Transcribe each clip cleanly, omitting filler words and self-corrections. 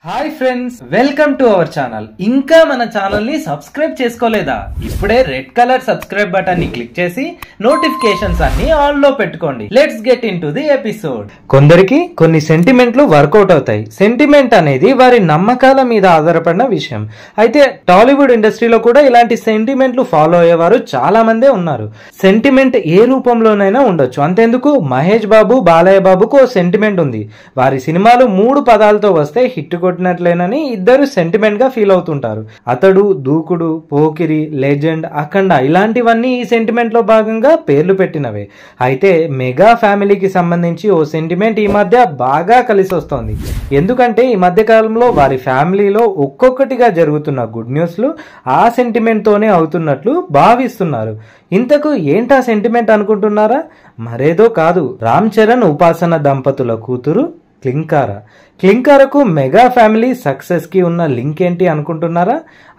Hi friends, welcome to our channel. ఇంకా మన channel ని సబ్స్క్రైబ్ చేసుకోలేదా? ఇప్పుడే రెడ్ కలర్ సబ్స్క్రైబ్ బటన్ ని క్లిక్ చేసి నోటిఫికేషన్స్ అన్ని ఆన్ లో పెట్టుకోండి. Let's get in to the episode. కొందరికి కొన్ని సెంటిమెంట్లు వర్కౌట్ అవుతాయి. సెంటిమెంట్ అనేది వారి నమ్మకాల మీద ఆధారపడిన విషయం. అయితే టాలీవుడ్ ఇండస్ట్రీలో కూడా ఇలాంటి సెంటిమెంట్లు ఫాలో అయ్యేవారు చాలా మందే ఉన్నారు. సెంటిమెంట్ ఏ రూపంలోనైనా ఉండొచ్చు. అంతేందుకు మహేష్ బాబు, బాలయ్య బాబుకు ఓ సెంటిమెంట్ ఉంది. వారి సినిమాలు 3 పదాలతో వస్తే హిట్ కొట్టినట్లేనని ఇద్దరు సెంటిమెంట్ గా ఫీల్ అవుతుంటారు. అతడు, దూకుడు, పోకిరి, లెజెండ్, అఖండ ఇలాంటివన్నీ ఈ సెంటిమెంట్ లో భాగంగా పేర్లు పెట్టినవే. అయితే మెగా ఫ్యామిలీకి సంబంధించి ఓ సెంటిమెంట్ ఈ మధ్య బాగా కలిసి వస్తోంది. ఎందుకంటే ఈ మధ్య కాలంలో వారి ఫ్యామిలీలో ఒక్కొక్కటిగా జరుగుతున్న గుడ్ న్యూస్లు ఆ సెంటిమెంట్ తోనే అవుతున్నట్లు భావిస్తున్నారు. ఇంతకు ఏంటా సెంటిమెంట్ అనుకుంటున్నారా? మరేదో కాదు, రామ్ చరణ్, ఉపాసన దంపతుల కూతురు క్లింకారా. క్లింకారకు మెగా ఫ్యామిలీ సక్సెస్ కి ఉన్న లింక్ ఏంటి అనుకుంటున్నారా?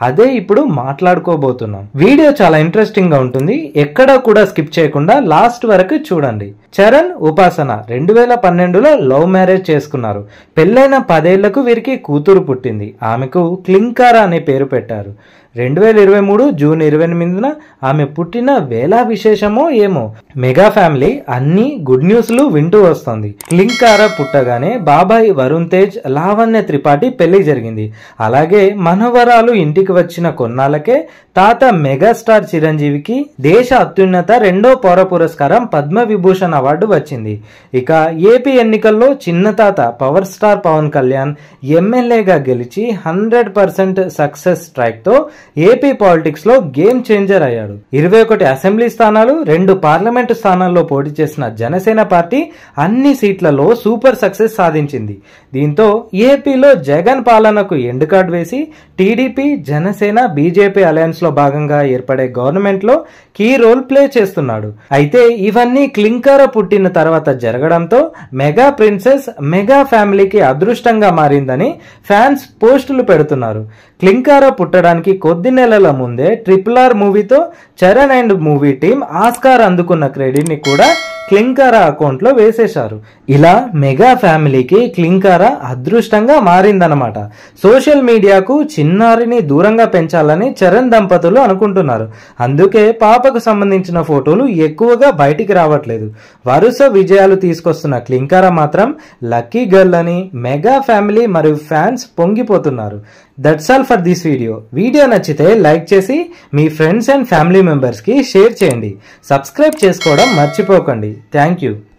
అదే ఇప్పుడు మాట్లాడుకోబోతున్నాం. వీడియో చాలా ఇంట్రెస్టింగ్ గా ఉంటుంది. ఎక్కడా కూడా స్కిప్ చేయకుండా లాస్ట్ వరకు చూడండి. చరణ్, ఉపాసన 2012లో లవ్ మ్యారేజ్ చేసుకున్నారు. పెళ్ళైన 10 ఏళ్లకు వీరికి కూతురు పుట్టింది. ఆమెకు క్లింకారా అనే పేరు పెట్టారు. 2023 జూన్ 28న ఆమె పుట్టిన వేళ విశేషమో ఏమో మెగా ఫ్యామిలీ అన్ని గుడ్ న్యూస్లు వింటూ వస్తోంది. క్లింకారా పుట్టగానే బాబాయ్ వరుణ్ తేజ్, లావణ్య త్రిపాఠి పెళ్లి జరిగింది. అలాగే మనవరాలు ఇంటికి వచ్చిన కొన్నాళ్ళకే తాత మెగాస్టార్ చిరంజీవికి దేశ అత్యున్నత 2వ పౌర పురస్కారం పద్మ విభూషణ్ అవార్డు వచ్చింది. ఇక ఏపీ ఎన్నికల్లో చిన్న తాత పవర్ స్టార్ పవన్ కళ్యాణ్ ఎమ్మెల్యేగా గెలిచి 100% సక్సెస్ ట్రాక్ తో ఏపీ పాలిటిక్స్ లో గేమ్ చేంజర్ అయ్యాడు. 21 అసెంబ్లీ స్థానాలు, 2 పార్లమెంటు స్థానాల్లో పోటీ చేసిన జనసేన పార్టీ అన్ని సీట్లలో సూపర్ సక్సెస్ సాధించింది. దీంతో ఏపీలో జగన్ పాలనకు ఎండ్ కార్డ్ వేసి టీడీపీ, జనసేన, బీజేపీ అలయన్స్ లో భాగంగా ఏర్పడే గవర్నమెంట్ లో కీ రోల్ ప్లే చేస్తున్నాడు. అయితే ఇవన్నీ క్లింకారా పుట్టిన తర్వాత జరగడంతో మెగా ప్రిన్సెస్ మెగా ఫ్యామిలీకి అదృష్టంగా మారిందని ఫ్యాన్స్ పోస్టులు పెడుతున్నారు. క్లింకారా పుట్టడానికి కొద్ది నెలల ముందే RRR మూవీతో Charan and movie team Oscar అందుకున్న క్రెడిట్ ని కూడా క్లింకారా అకౌంట్ లో వేసేశారు. ఇలా మెగా ఫ్యామిలీకి క్లింకారా అదృష్టంగా మారిందనమాట. సోషల్ మీడియాకు చిన్నారిని దూరంగా పెంచాలని చరణ్ దంపతులు అనుకుంటున్నారు. అందుకే పాపకు సంబంధించిన ఫోటోలు ఎక్కువగా బయటికి రావట్లేదు. వరుస విజయాలు తీసుకొస్తున్న క్లింకారా మాత్రం లక్కీ గర్ల్ అని మెగా ఫ్యామిలీ మరియు ఫ్యాన్స్ పొంగిపోతున్నారు. That's all for this video. Video నచ్చితే లైక్ చేసి మీ ఫ్రెండ్స్ అండ్ ఫ్యామిలీ మెంబర్స్ కి షేర్ చేయండి. సబ్స్క్రైబ్ చేసుకోవడం మర్చిపోకండి. Thank you.